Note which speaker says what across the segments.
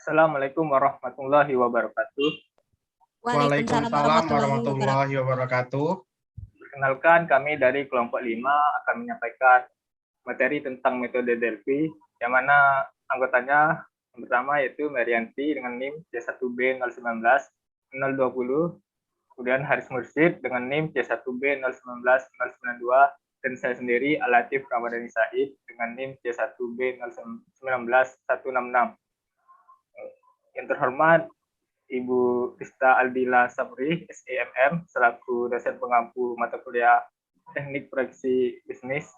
Speaker 1: Assalamualaikum warahmatullahi wabarakatuh.
Speaker 2: Waalaikumsalam
Speaker 3: Waalaikumsalam
Speaker 2: warahmatullahi wabarakatuh.
Speaker 3: warahmatullahi wabarakatuh.
Speaker 1: Perkenalkan, kami dari kelompok 5 akan menyampaikan materi tentang metode Delphi, yang mana anggotanya yang pertama yaitu Merianti dengan NIM C1B019-020, kemudian Haris Mursyid dengan NIM C1B019-092, dan saya sendiri Alatif Ramadhani Said dengan NIM C1B019-166. Yang terhormat Ibu Rista Aldila Sabri, SEMM, selaku dosen pengampu mata kuliah Teknik Proyeksi Bisnis.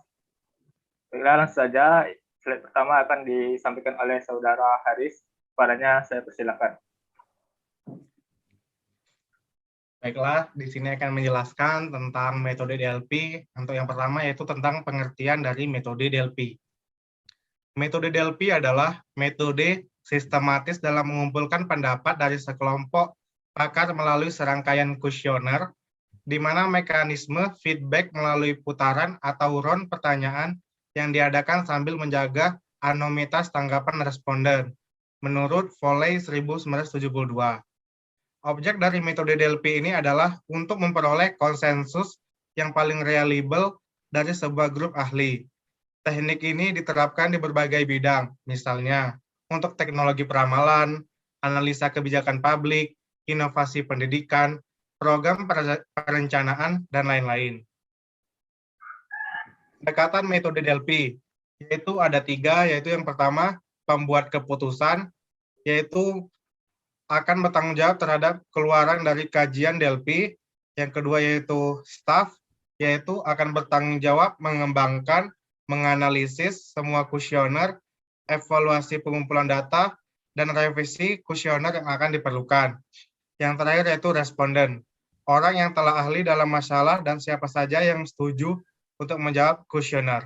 Speaker 1: Baiklah, langsung saja. Slide pertama akan disampaikan oleh Saudara Haris. Padanya saya persilakan.
Speaker 3: Baiklah, di sini akan menjelaskan tentang metode DLP. Untuk yang pertama yaitu tentang pengertian dari metode DLP. Metode DLP adalah metode sistematis dalam mengumpulkan pendapat dari sekelompok pakar melalui serangkaian kuesioner, di mana mekanisme feedback melalui putaran atau round pertanyaan yang diadakan sambil menjaga anonimitas tanggapan responden, menurut Foley 1972. Objek dari metode DLP ini adalah untuk memperoleh konsensus yang paling reliable dari sebuah grup ahli. Teknik ini diterapkan di berbagai bidang, misalnya untuk teknologi peramalan, analisa kebijakan publik, inovasi pendidikan, program perencanaan, dan lain-lain. Pendekatan metode DLP, yaitu ada 3, yaitu yang pertama, pembuat keputusan, yaitu akan bertanggung jawab terhadap keluaran dari kajian DLP. Yang kedua yaitu staff, yaitu akan bertanggung jawab mengembangkan, menganalisis semua kuesioner, evaluasi pengumpulan data, dan revisi kuesioner yang akan diperlukan. Yang terakhir yaitu responden, orang yang telah ahli dalam masalah dan siapa saja yang setuju untuk menjawab kuesioner.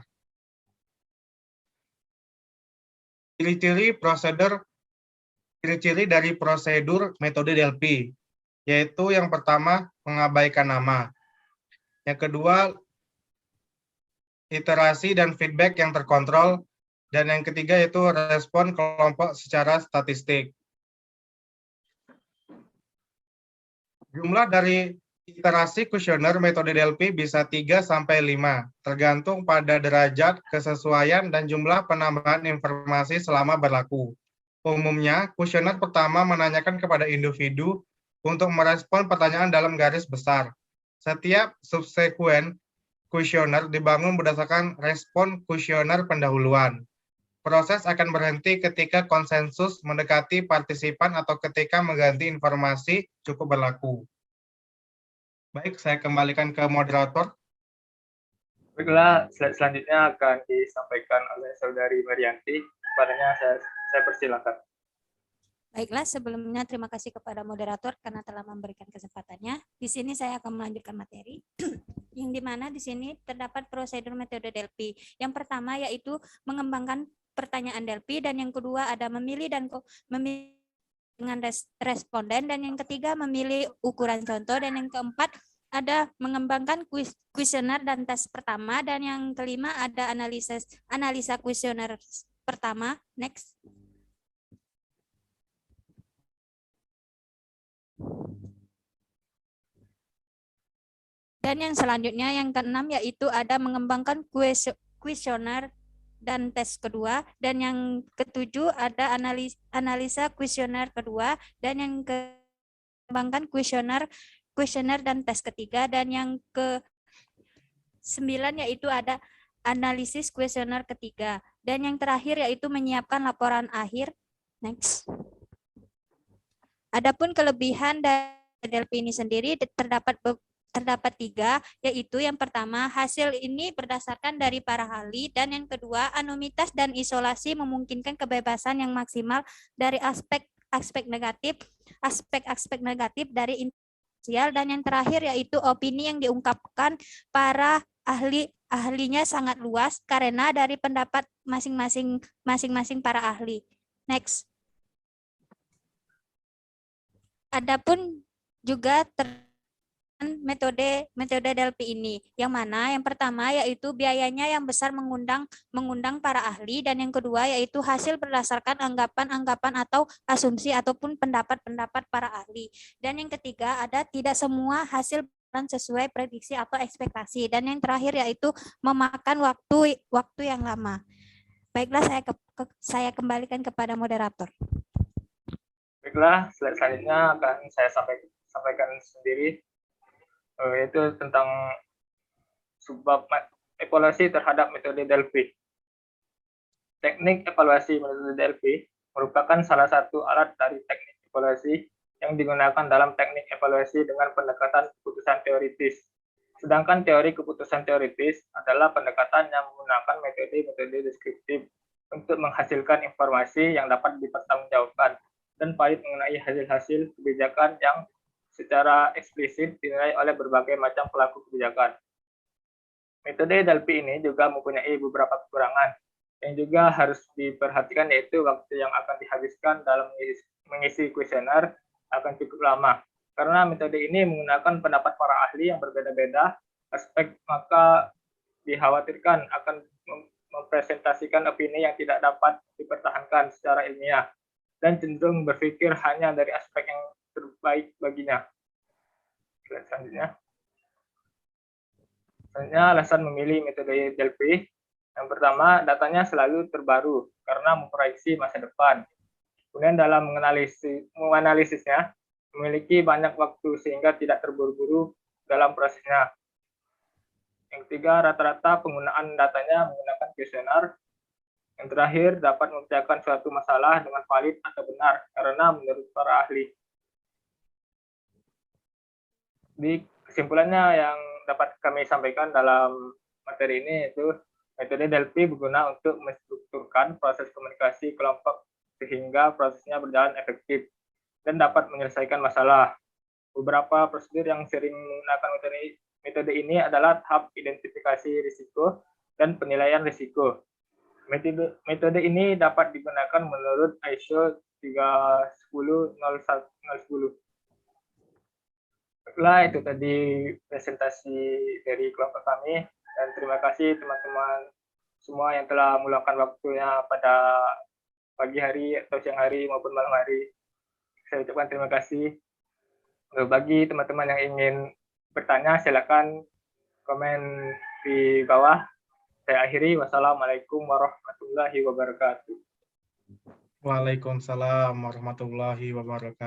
Speaker 3: Ciri-ciri dari prosedur metode DLP, yaitu yang pertama mengabaikan nama. Yang kedua, iterasi dan feedback yang terkontrol. Dan yang ketiga yaitu respon kelompok secara statistik. Jumlah dari iterasi kuesioner metode DLP bisa 3-5, tergantung pada derajat kesesuaian dan jumlah penambahan informasi selama berlaku. Umumnya, kuesioner pertama menanyakan kepada individu untuk merespon pertanyaan dalam garis besar. Setiap subsekuen kuesioner dibangun berdasarkan respon kuesioner pendahuluan. Proses akan berhenti ketika konsensus mendekati partisipan atau ketika mengganti informasi cukup berlaku. Baik, saya kembalikan ke moderator.
Speaker 1: Baiklah, slide selanjutnya akan disampaikan oleh Saudari Merianti. Padanya saya persilakan.
Speaker 2: Baiklah, sebelumnya terima kasih kepada moderator karena telah memberikan kesempatannya. Di sini saya akan melanjutkan materi, yang dimana di sini terdapat prosedur metode DLP. Yang pertama yaitu mengembangkan pertanyaan DLP, dan yang kedua ada memilih dengan responden, dan yang ketiga memilih ukuran contoh, dan yang keempat ada mengembangkan kuesioner dan tes pertama, dan yang kelima ada analisa kuesioner pertama. Next. Dan yang selanjutnya yang keenam yaitu ada mengembangkan kuesioner dan tes kedua, dan yang ketujuh ada analisa kuesioner kedua, dan yang mengembangkan kuesioner dan tes ketiga, dan yang ke-9 yaitu ada analisis kuesioner ketiga, dan yang terakhir yaitu menyiapkan laporan akhir. Next. Adapun kelebihan dari DLP ini sendiri terdapat 3, yaitu yang pertama, hasil ini berdasarkan dari para ahli, dan yang kedua, anonimitas dan isolasi memungkinkan kebebasan yang maksimal dari aspek negatif dari sosial, dan yang terakhir yaitu opini yang diungkapkan para ahlinya sangat luas karena dari pendapat masing-masing para ahli. Next. Adapun juga metode Delphi ini, yang mana yang pertama yaitu biayanya yang besar mengundang para ahli, dan yang kedua yaitu hasil berdasarkan anggapan-anggapan atau asumsi ataupun pendapat-pendapat para ahli, dan yang ketiga ada tidak semua hasil sesuai prediksi atau ekspektasi, dan yang terakhir yaitu memakan waktu yang lama. Baiklah, saya kembalikan kepada moderator.
Speaker 1: Baiklah, slide selanjutnya akan saya sampaikan sendiri, yaitu tentang subbab evaluasi terhadap metode Delphi. Teknik evaluasi metode Delphi merupakan salah satu alat dari teknik evaluasi yang digunakan dalam teknik evaluasi dengan pendekatan keputusan teoritis. Sedangkan teori keputusan teoritis adalah pendekatan yang menggunakan metode-metode deskriptif untuk menghasilkan informasi yang dapat dipertanggungjawabkan dan valid mengenai hasil-hasil kebijakan yang secara eksplisit dinilai oleh berbagai macam pelaku kebijakan. Metode Delphi ini juga mempunyai beberapa kekurangan yang juga harus diperhatikan, yaitu waktu yang akan dihabiskan dalam mengisi kuesioner akan cukup lama. Karena metode ini menggunakan pendapat para ahli yang berbeda-beda aspek, maka dikhawatirkan akan mempresentasikan opini yang tidak dapat dipertahankan secara ilmiah dan cenderung berpikir hanya dari aspek yang terbaik baginya. Selanjutnya, alasan memilih metode Delphi. Yang pertama, datanya selalu terbaru karena memproyeksi masa depan. Kemudian dalam menganalisisnya, memiliki banyak waktu sehingga tidak terburu-buru dalam prosesnya. Yang ketiga, rata-rata penggunaan datanya menggunakan kuesioner. Yang terakhir, dapat memecahkan suatu masalah dengan valid atau benar karena menurut para ahli. Di kesimpulannya yang dapat kami sampaikan dalam materi ini yaitu metode Delphi berguna untuk menstrukturkan proses komunikasi kelompok sehingga prosesnya berjalan efektif dan dapat menyelesaikan masalah. Beberapa prosedur yang sering menggunakan metode ini adalah tahap identifikasi risiko dan penilaian risiko. Metode ini dapat digunakan menurut ISO 310-01-10. Baiklah, itu tadi presentasi dari kelompok kami, dan terima kasih teman-teman semua yang telah meluangkan waktunya pada pagi hari atau siang hari maupun malam hari. Saya ucapkan terima kasih. Bagi teman-teman yang ingin bertanya, silakan komen di bawah. Saya akhiri. Wassalamualaikum warahmatullahi wabarakatuh.
Speaker 3: Waalaikumsalam warahmatullahi wabarakatuh.